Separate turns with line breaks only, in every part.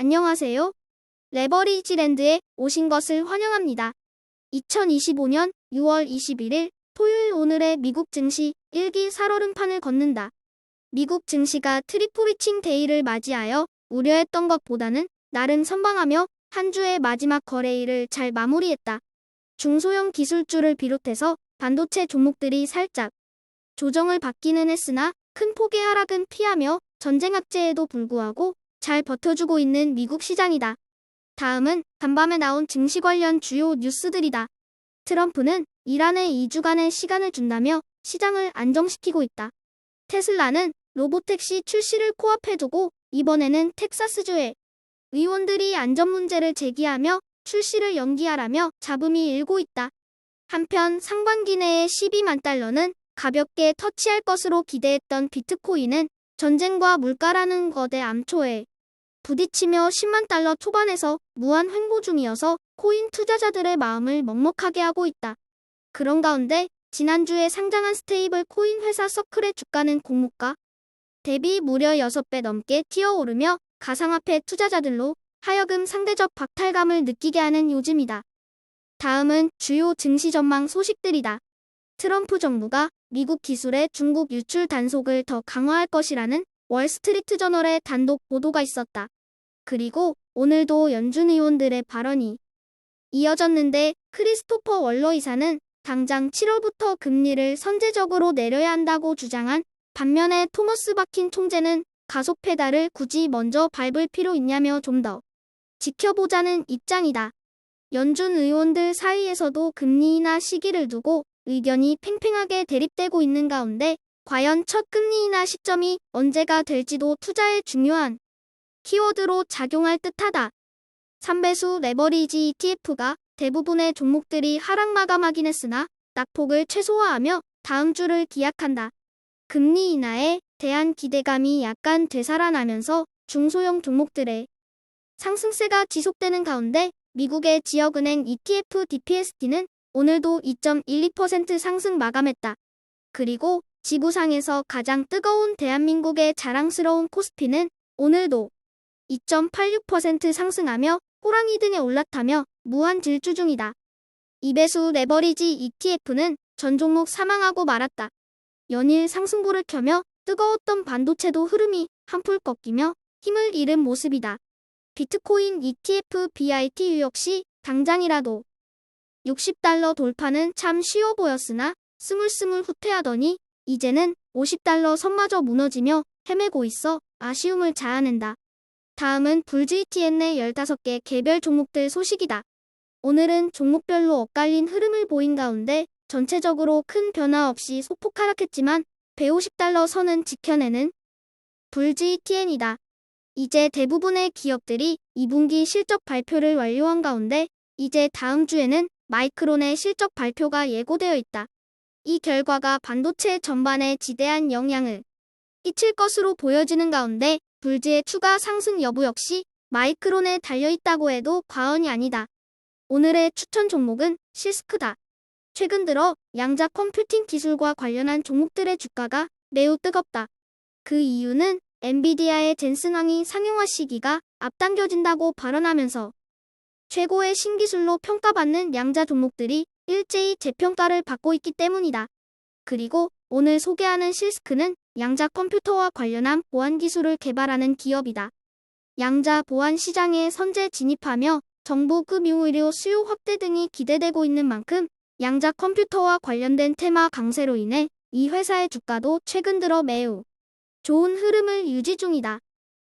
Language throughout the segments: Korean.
안녕하세요. 레버리지랜드에 오신 것을 환영합니다. 2025년 6월 21일 토요일 오늘의 미국 증시 1기 살얼음판을 걷는다. 미국 증시가 트리플리칭 데이를 맞이하여 우려했던 것보다는 나름 선방하며 한 주의 마지막 거래일을 잘 마무리했다. 중소형 기술주를 비롯해서 반도체 종목들이 살짝 조정을 받기는 했으나 큰 폭의 하락은 피하며 전쟁 악재에도 불구하고 잘 버텨주고 있는 미국 시장이다. 다음은 간밤에 나온 증시 관련 주요 뉴스들이다. 트럼프는 이란에 2주간의 시간을 준다며 시장을 안정시키고 있다. 테슬라는 로보택시 출시를 코앞에 두고 이번에는 텍사스주의 의원들이 안전 문제를 제기하며 출시를 연기하라며 잡음이 일고 있다. 한편 상반기 내에 12만 달러는 가볍게 터치할 것으로 기대했던 비트코인은 전쟁과 물가라는 거대 암초에 부딪히며 10만 달러 초반에서 무한 횡보 중이어서 코인 투자자들의 마음을 먹먹하게 하고 있다. 그런 가운데 지난주에 상장한 스테이블 코인 회사 서클의 주가는 공모가 대비 무려 6배 넘게 튀어오르며 가상화폐 투자자들로 하여금 상대적 박탈감을 느끼게 하는 요즘이다. 다음은 주요 증시 전망 소식들이다. 트럼프 정부가 미국 기술의 중국 유출 단속을 더 강화할 것이라는 월스트리트 저널의 단독 보도가 있었다. 그리고 오늘도 연준 의원들의 발언이 이어졌는데 크리스토퍼 월러 이사는 당장 7월부터 금리를 선제적으로 내려야 한다고 주장한 반면에 토머스 바킨 총재는 가속 페달을 굳이 먼저 밟을 필요 있냐며 좀 더 지켜보자는 입장이다. 연준 의원들 사이에서도 금리 인하 시기를 두고 의견이 팽팽하게 대립되고 있는 가운데 과연 첫 금리 인하 시점이 언제가 될지도 투자에 중요한 키워드로 작용할 듯하다. 3배수 레버리지 ETF가 대부분의 종목들이 하락 마감하긴 했으나 낙폭을 최소화하며 다음 주를 기약한다. 금리 인하에 대한 기대감이 약간 되살아나면서 중소형 종목들의 상승세가 지속되는 가운데 미국의 지역은행 ETF DPST는 오늘도 2.12% 상승 마감했다. 그리고 지구상에서 가장 뜨거운 대한민국의 자랑스러운 코스피는 오늘도 2.86% 상승하며 호랑이 등에 올라타며 무한 질주 중이다. 2배수 레버리지 ETF는 전 종목 사망하고 말았다. 연일 상승보를 켜며 뜨거웠던 반도체도 흐름이 한풀 꺾이며 힘을 잃은 모습이다. 비트코인 ETF BITU 역시 당장이라도 60달러 돌파는 참 쉬워 보였으나 스물스물 후퇴하더니 이제는 50달러 선마저 무너지며 헤매고 있어 아쉬움을 자아낸다. 다음은 불GTN의 15개 개별 종목들 소식이다. 오늘은 종목별로 엇갈린 흐름을 보인 가운데 전체적으로 큰 변화 없이 소폭 하락했지만 150달러 선은 지켜내는 불GTN이다. 이제 대부분의 기업들이 2분기 실적 발표를 완료한 가운데 이제 다음 주에는 마이크론의 실적 발표가 예고되어 있다. 이 결과가 반도체 전반에 지대한 영향을 끼칠 것으로 보여지는 가운데 불지의 추가 상승 여부 역시 마이크론에 달려있다고 해도 과언이 아니다. 오늘의 추천 종목은 실스크다. 최근 들어 양자 컴퓨팅 기술과 관련한 종목들의 주가가 매우 뜨겁다. 그 이유는 엔비디아의 젠슨 왕이 상용화 시기가 앞당겨진다고 발언하면서 최고의 신기술로 평가받는 양자 종목들이 일제히 재평가를 받고 있기 때문이다. 그리고 오늘 소개하는 실스크는 양자 컴퓨터와 관련한 보안 기술을 개발하는 기업이다. 양자 보안 시장에 선제 진입하며 정부 금융의료 수요 확대 등이 기대되고 있는 만큼 양자 컴퓨터와 관련된 테마 강세로 인해 이 회사의 주가도 최근 들어 매우 좋은 흐름을 유지 중이다.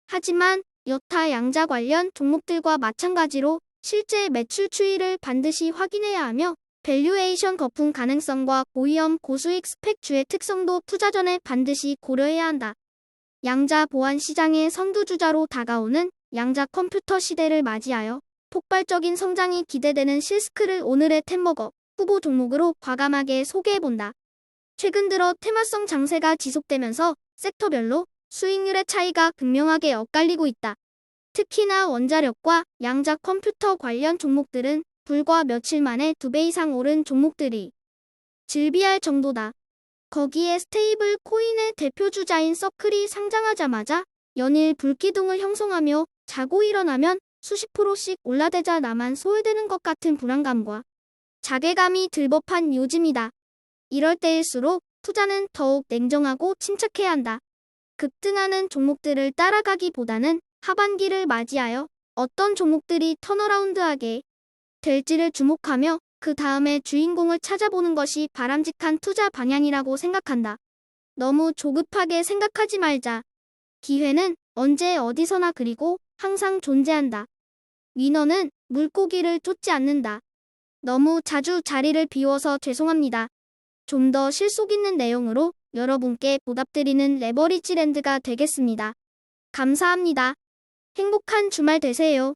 하지만 여타 양자 관련 종목들과 마찬가지로 실제 매출 추이를 반드시 확인해야 하며 밸류에이션 거품 가능성과 고위험 고수익 스펙주의 특성도 투자 전에 반드시 고려해야 한다. 양자 보안 시장의 선두주자로 다가오는 양자 컴퓨터 시대를 맞이하여 폭발적인 성장이 기대되는 실스크를 오늘의 템먹어 후보 종목으로 과감하게 소개해본다. 최근 들어 테마성 장세가 지속되면서 섹터별로 수익률의 차이가 극명하게 엇갈리고 있다. 특히나 원자력과 양자 컴퓨터 관련 종목들은 불과 며칠 만에 2배 이상 오른 종목들이 즐비할 정도다. 거기에 스테이블 코인의 대표주자인 서클이 상장하자마자 연일 불기둥을 형성하며 자고 일어나면 수십 프로씩 올라대자 나만 소외되는 것 같은 불안감과 자괴감이 들법한 요즘이다. 이럴 때일수록 투자는 더욱 냉정하고 침착해야 한다. 급등하는 종목들을 따라가기보다는 하반기를 맞이하여 어떤 종목들이 턴어라운드하게 될지를 주목하며 그 다음에 주인공을 찾아보는 것이 바람직한 투자 방향이라고 생각한다. 너무 조급하게 생각하지 말자. 기회는 언제 어디서나 그리고 항상 존재한다. 위너는 물고기를 쫓지 않는다. 너무 자주 자리를 비워서 죄송합니다. 좀 더 실속 있는 내용으로 여러분께 보답드리는 레버리지랜드가 되겠습니다. 감사합니다. 행복한 주말 되세요.